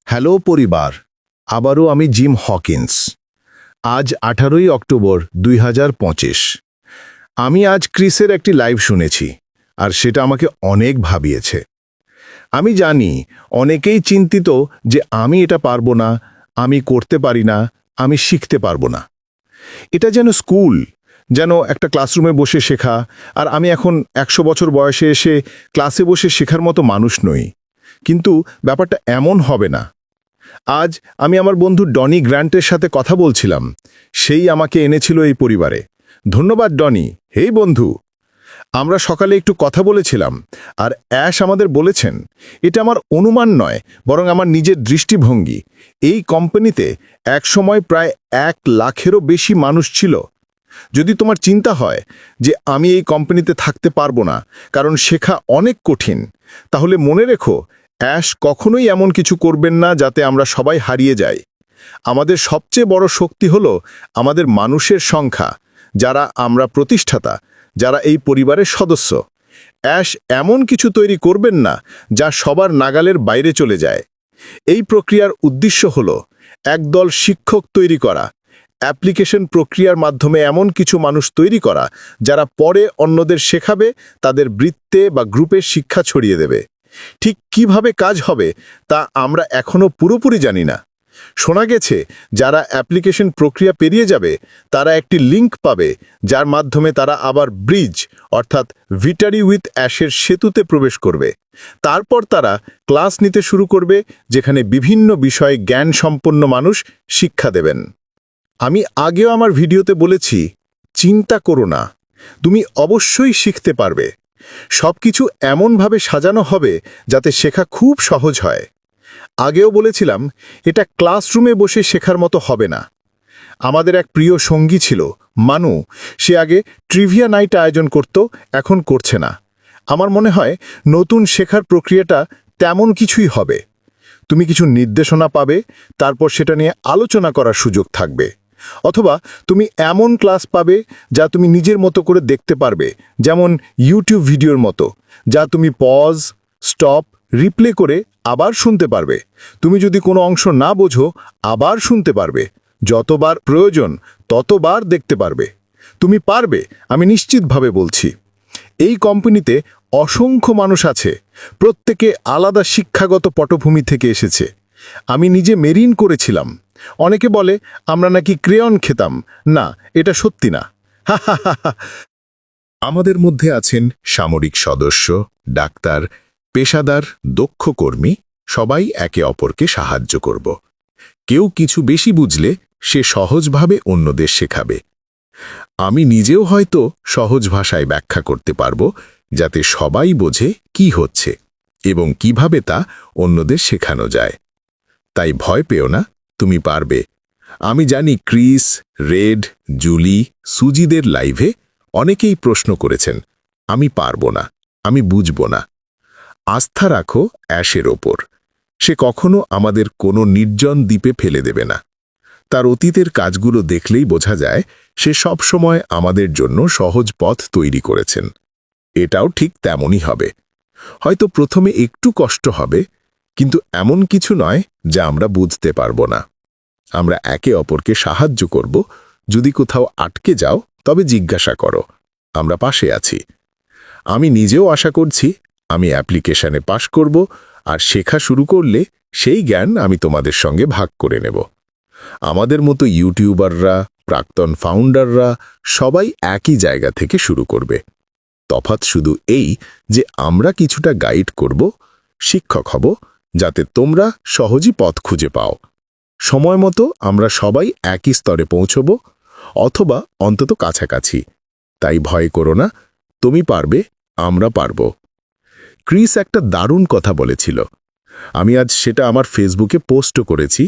Hello পরিবার, আবারও আমি জিম হকিন্স। আজ 18ই অক্টোবর 2025। আমি আজ ক্রিসের একটি লাইভ শুনেছি, আর সেটা আমাকে অনেক ভাবিয়েছে। আমি জানি অনেকেই চিন্তিত যে আমি এটা পারবো না, আমি করতে পারি না, আমি শিখতে পারবো না। এটা যেন স্কুল, যেন একটা ক্লাসরুমে বসে শেখা, আর আমি এখন 100 বছর বয়সে এসে ক্লাসে বসে শেখার মতো মানুষ নই। কিন্তু ব্যাপারটা এমন হবে না। আজ আমি আমার বন্ধু ডনি গ্র্যান্টের সাথে কথা বলছিলাম। সেই আমাকে এনেছিল এই পরিবারে। ধন্যবাদ ডনি। হেই বন্ধু, আমরা সকালে একটু কথা বলেছিলাম, আর অ্যাশ আমাদের বলেছেন, এটা আমার অনুমান নয়, বরং আমার নিজের দৃষ্টিভঙ্গি। এই কোম্পানিতে একসময় প্রায় 1 লাখেরও বেশি মানুষ ছিল। যদি তোমার চিন্তা হয় যে আমি এই কোম্পানিতে থাকতে পারবো না, কারণ শেখা অনেক কঠিন, তাহলে মনে রেখো, অ্যাশ কখনোই এমন কিছু করবেন না যাতে আমরা সবাই হারিয়ে যাই। আমাদের সবচেয়ে বড় শক্তি হলো আমাদের মানুষের সংখ্যা, যারা আমরা প্রতিষ্ঠাতা, যারা এই পরিবারের সদস্য। অ্যাশ এমন কিছু তৈরি করবেন না যা সবার নাগালের বাইরে চলে যায়। এই প্রক্রিয়ার উদ্দেশ্য হলো একদল শিক্ষক তৈরি করা, অ্যাপ্লিকেশন প্রক্রিয়ার মাধ্যমে এমন কিছু মানুষ তৈরি করা যারা পরে অন্যদের শেখাবে, তাদের বৃত্তে বা গ্রুপের শিক্ষা ছড়িয়ে দেবে। ঠিক কিভাবে কাজ হবে তা আমরা এখনও পুরোপুরি জানি না। শোনা গেছে যারা অ্যাপ্লিকেশন প্রক্রিয়া পেরিয়ে যাবে তারা একটি লিঙ্ক পাবে, যার মাধ্যমে তারা আবার ব্রিজ অর্থাৎ ভিটারি উইথ অ্যাশের সেতুতে প্রবেশ করবে। তারপর তারা ক্লাস নিতে শুরু করবে, যেখানে বিভিন্ন বিষয়ে জ্ঞান সম্পন্ন মানুষ শিক্ষা দেবেন। আমি আগেও আমার ভিডিওতে বলেছি, চিন্তা করো না, তুমি অবশ্যই শিখতে পারবে। সবকিছু এমনভাবে সাজানো হবে যাতে শেখা খুব সহজ হয়। আগেও বলেছিলাম, এটা ক্লাসরুমে বসে শেখার মতো হবে না। আমাদের এক প্রিয় সঙ্গী ছিল মানু। সে আগে ট্রিভিয়া নাইট আয়োজন করত, এখন করছে না। আমার মনে হয় নতুন শেখার প্রক্রিয়াটা তেমন কিছুই হবে। তুমি কিছু নির্দেশনা পাবে, তারপর সেটা নিয়ে আলোচনা করার সুযোগ থাকবে। অথবা তুমি এমন ক্লাস পাবে যা তুমি নিজের মতো করে দেখতে পারবে, যেমন ইউটিউব ভিডিওর মতো, যা তুমি পজ, স্টপ, রিপ্লে করে আবার শুনতে পারবে। তুমি যদি কোনো অংশ না বোঝো, আবার শুনতে পারবে। যতবার প্রয়োজন ততবার দেখতে পারবে। তুমি পারবে, আমি নিশ্চিতভাবে বলছি। এই কোম্পানিতে অসংখ্য মানুষ আছে, প্রত্যেকে আলাদা শিক্ষাগত পটভূমি থেকে এসেছে। আমি নিজে মেরিন করেছিলাম। অনেকে বলে আমরা নাকি ক্রেয়ন খেতাম। না, এটা সত্যি না। আমাদের মধ্যে আছেন সামরিক সদস্য, ডাক্তার, পেশাদার, দক্ষ কর্মী। সবাই একে অপরকে সাহায্য করব। কেউ কিছু বেশি বুঝলে সে সহজভাবে অন্যদের শেখাবে। আমি নিজেও হয়তো সহজ ভাষায় ব্যাখ্যা করতে পারব, যাতে সবাই বোঝে কি হচ্ছে এবং কিভাবে তা অন্যদের শেখানো যায়। তাই ভয় পেও না, তুমি পারবে। আমি জানি ক্রিস, রেড, জুলি, সুজিদের লাইভে অনেকেই প্রশ্ন করেছেন, আমি পারবো না, আমি বুঝব না। আস্থা রাখো অ্যাশের ওপর। সে কখনো আমাদের কোনো নির্জন দ্বীপে ফেলে দেবে না। তার অতীতের কাজগুলো দেখলেই বোঝা যায় সে সব সময় আমাদের জন্য সহজ পথ তৈরি করেছেন। এটাও ঠিক তেমনই হবে। হয়তো প্রথমে একটু কষ্ট হবে, কিন্তু এমন কিছু নয় যা আমরা বুঝতে পারব না। আমরা একে অপরকে সাহায্য করব। যদি কোথাও আটকে যাও, তবে জিজ্ঞাসা করো, আমরা পাশে আছি। আমি নিজেও আশা করছি আমি অ্যাপ্লিকেশনে পাশ করব, আর শেখা শুরু করলে সেই জ্ঞান আমি তোমাদের সঙ্গে ভাগ করে নেব। আমাদের মতো ইউটিউবাররা, প্রাক্তন ফাউন্ডাররা সবাই একই জায়গা থেকে শুরু করবে। তফাৎ শুধু এই যে আমরা কিছুটা গাইড করব, শিক্ষক হব, যাতে তোমরা সহজই পথ খুঁজে পাও। সময় মতো আমরা সবাই একই স্তরে পৌঁছব, অথবা অন্তত কাছাকাছি। তাই ভয় করো না, তুমি পারবে, আমরা পারব। ক্রিস একটা দারুণ কথা বলেছিল। আমি আজ সেটা আমার ফেসবুকে পোস্টও করেছি।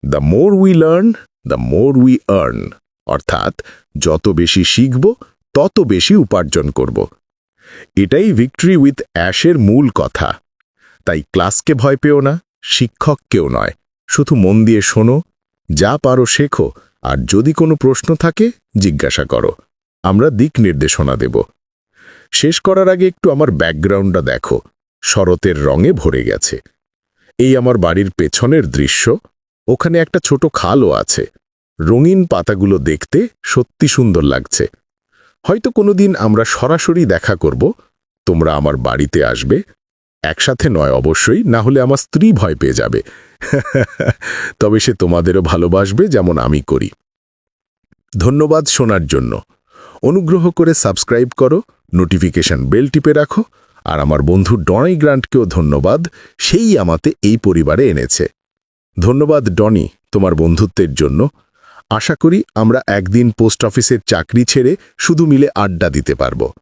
The more we learn, the more we earn. অর্থাৎ যত বেশি শিখব, তত বেশি উপার্জন করব। এটাই ভিক্টরি উইথ অ্যাশের মূল কথা। তাই ক্লাসকে ভয় পেও না, শিক্ষককেও নয়। শুধু মন দিয়ে শোনো, যা পারো শেখো, আর যদি কোনো প্রশ্ন থাকে জিজ্ঞাসা করো। আমরা দিক নির্দেশনা দেব। শেষ করার আগে একটু আমার ব্যাকগ্রাউন্ডটা দেখো। শরতের রঙে ভরে গেছে। এই আমার বাড়ির পেছনের দৃশ্য। ওখানে একটা ছোট খালও আছে। রঙিন পাতাগুলো দেখতে সত্যি সুন্দর লাগছে। হয়তো কোনোদিন আমরা সরাসরি দেখা করব। তোমরা আমার বাড়িতে আসবে। একসাথে নয় অবশ্যই, না হলে আমার স্ত্রী ভয় পেয়ে যাবে। তবে সে তোমাদেরও ভালোবাসবে যেমন আমি করি। ধন্যবাদ শোনার জন্য। অনুগ্রহ করে সাবস্ক্রাইব করো, নোটিফিকেশন বেল টিপে রাখো। আর আমার বন্ধু ডনি গ্রান্টকেও ধন্যবাদ, সেই আমাতে এই পরিবারে এনেছে। ধন্যবাদ ডনি, তোমার বন্ধুত্বের জন্য। আশা করি আমরা একদিন পোস্ট অফিসের চাকরি ছেড়ে শুধু মিলে আড্ডা দিতে পারব।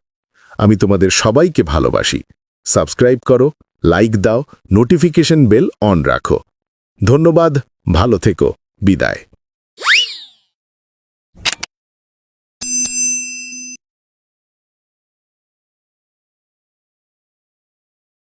আমি তোমাদের সবাইকে ভালোবাসি। সাবস্ক্রাইব করো, লাইক দাও, নোটিফিকেশন বেল অন রাখো। ধন্যবাদ, ভালো থেকো, বিদায়।